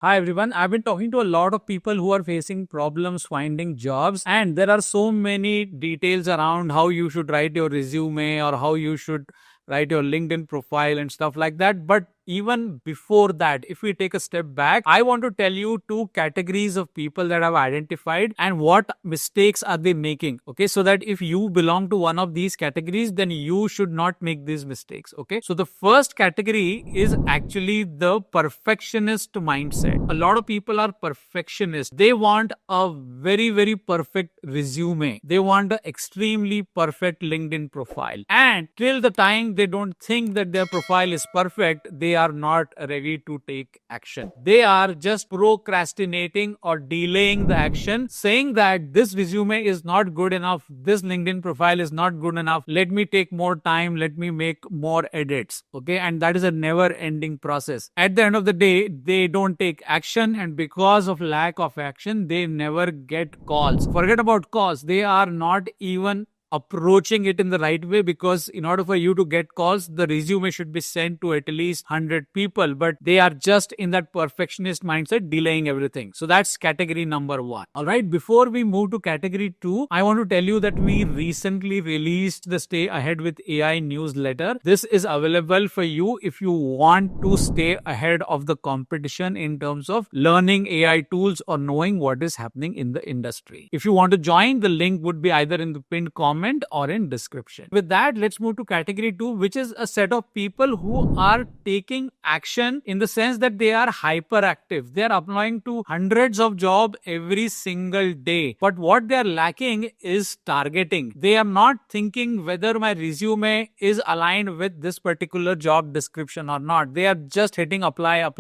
Hi everyone. I've been talking to a lot of people who are facing problems finding jobs, and there are so many details around how you should write your resume or how you should write your LinkedIn profile and stuff like that. But even before that, if we take a step back, I want to tell you two categories of people that I've identified and what mistakes are they making. Okay, so that if you belong to one of these categories, then you should not make these mistakes. Okay, so the first category is actually the perfectionist mindset. A lot of people are perfectionists. They want a very perfect resume. They want an extremely perfect LinkedIn profile. And till the time they don't think that their profile is perfect, they are not ready to take action. They are just procrastinating or delaying the action, saying that this resume is not good enough, this LinkedIn profile is not good enough, let me take more time, let me make more edits. Okay, and that is a never ending process. At the end of the day, they don't take action, and because of lack of action, they never get calls. Forget about calls, they are not even approaching it in the right way, because in order for you to get calls, the resume should be sent to at least 100 people, but they are just in that perfectionist mindset, delaying everything. So that's category number one. All right, before we move to category two, I want to tell you that we recently released the Stay Ahead with AI newsletter. This is available for you if you want to stay ahead of the competition in terms of learning AI tools or knowing what is happening in the industry. If you want to join, the link would be either in the pinned comment or in description. With that, let's move to category 2, which is a set of people who are taking action in the sense that they are hyperactive. They are applying to hundreds of jobs every single day. But what they are lacking is targeting. They are not thinking whether my resume is aligned with this particular job description or not. They are just hitting apply.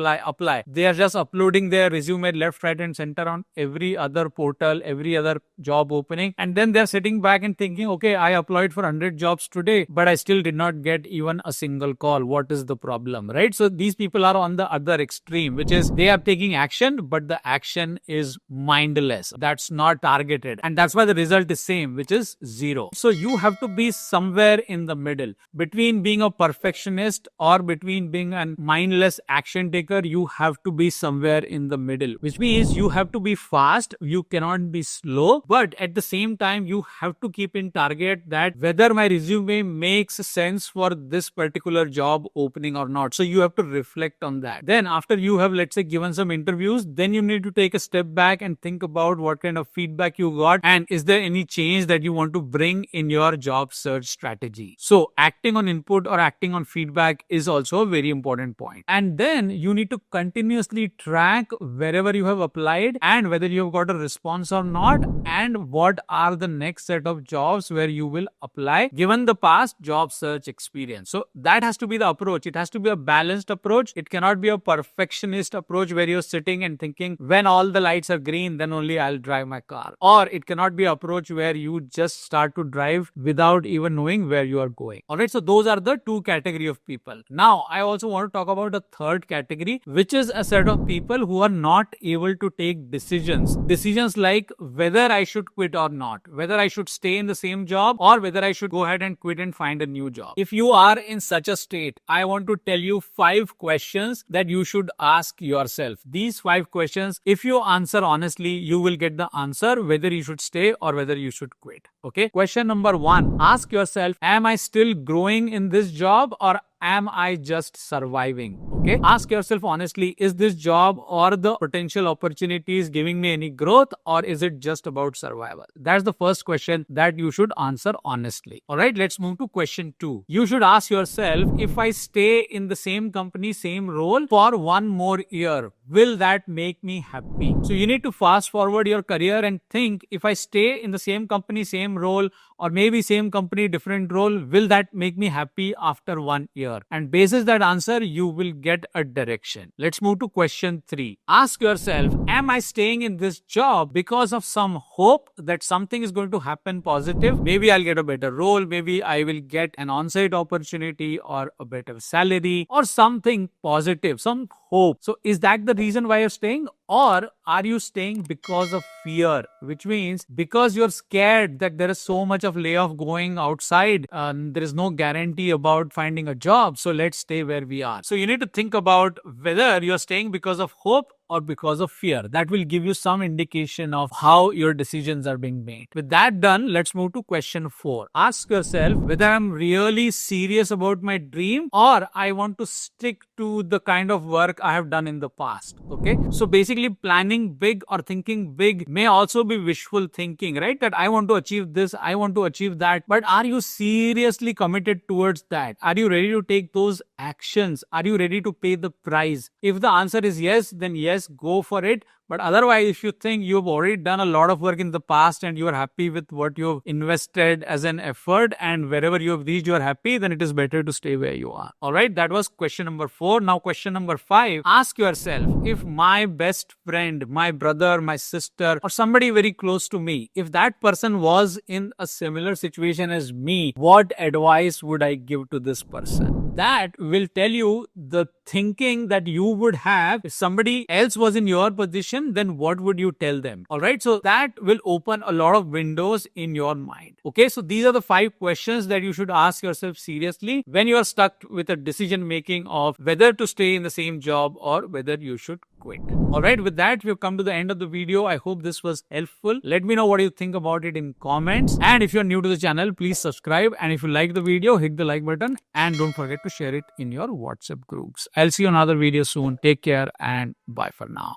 They are just uploading their resume left, right, and center on every other portal, every other job opening. And then they're sitting back and thinking, okay, I applied for 100 jobs today, but I still did not get even a single call. What is the problem, right? So these people are on the other extreme, which is they are taking action, but the action is mindless. That's not targeted. And that's why the result is same, which is zero. So you have to be somewhere in the middle between being a perfectionist or between being a mindless action taker. You have to be somewhere in the middle, which means you have to be fast. You cannot be slow, but at the same time, you have to keep in target that whether my resume makes sense for this particular job opening or not. So you have to reflect on that. Then after you have, let's say, given some interviews, then you need to take a step back and think about what kind of feedback you got, and is there any change that you want to bring in your job search strategy. So acting on input or acting on feedback is also a very important point. And then you need to continuously track wherever you have applied and whether you have got a response or not, and what are the next set of jobs where you will apply given the past job search experience. So that has to be the approach. It has to be a balanced approach. It cannot be a perfectionist approach where you're sitting and thinking when all the lights are green, then only I'll drive my car. Or it cannot be an approach where you just start to drive without even knowing where you are going. All right, so those are the two category of people. Now I also want to talk about a third category, which is a set of people who are not able to take decisions like whether I should quit or not, whether I should stay in the same job or whether I should go ahead and quit and find a new job. If you are in such a state, I want to tell you 5 questions that you should ask yourself. These 5 questions, if you answer honestly, you will get the answer whether you should stay or whether you should quit. Okay. Question number 1, ask yourself, am I still growing in this job or am I just surviving? Okay. Ask yourself honestly, is this job or the potential opportunities giving me any growth, or is it just about survival? That's the first question that you should answer honestly. All right. Let's move to question 2. You should ask yourself, if I stay in the same company, same role for 1 more year, will that make me happy? So you need to fast forward your career and think, if I stay in the same company, same role, or maybe same company, different role, will that make me happy after 1 year? And basis that answer, you will get a direction. Let's move to question 3. Ask yourself, am I staying in this job because of some hope that something is going to happen positive? Maybe I'll get a better role, maybe I will get an on-site opportunity or a better salary or something positive, some hope. So is that the reason why you're staying? Or are you staying because of fear, which means because you're scared that there is so much of layoff going outside, there is no guarantee about finding a job. So let's stay where we are. So you need to think about whether you're staying because of hope or because of fear. That will give you some indication of how your decisions are being made. With that done, let's move to question 4. Ask yourself whether I'm really serious about my dream or I want to stick to the kind of work I have done in the past. Okay. So basically, planning big or thinking big may also be wishful thinking, right? That I want to achieve this, I want to achieve that. But are you seriously committed towards that? Are you ready to take those actions? Are you ready to pay the price? If the answer is yes, then yes, go for it. But otherwise, if you think you've already done a lot of work in the past and you are happy with what you've invested as an effort and wherever you have reached, you are happy, then it is better to stay where you are. All right, that was question number 4. Now, question number 5. Ask yourself, if my best friend, my brother, my sister, or somebody very close to me, if that person was in a similar situation as me, what advice would I give to this person? That will tell you the thinking that you would have if somebody else was in your position, then what would you tell them? All right. So that will open a lot of windows in your mind. Okay. So these are the 5 questions that you should ask yourself seriously when you are stuck with a decision making of whether to stay in the same job or whether you should quit. All right. With that, we've come to the end of the video. I hope this was helpful. Let me know what you think about it in comments. And if you're new to the channel, please subscribe. And if you like the video, hit the like button and don't forget to share it in your WhatsApp groups. I'll see you on another video soon. Take care and bye for now.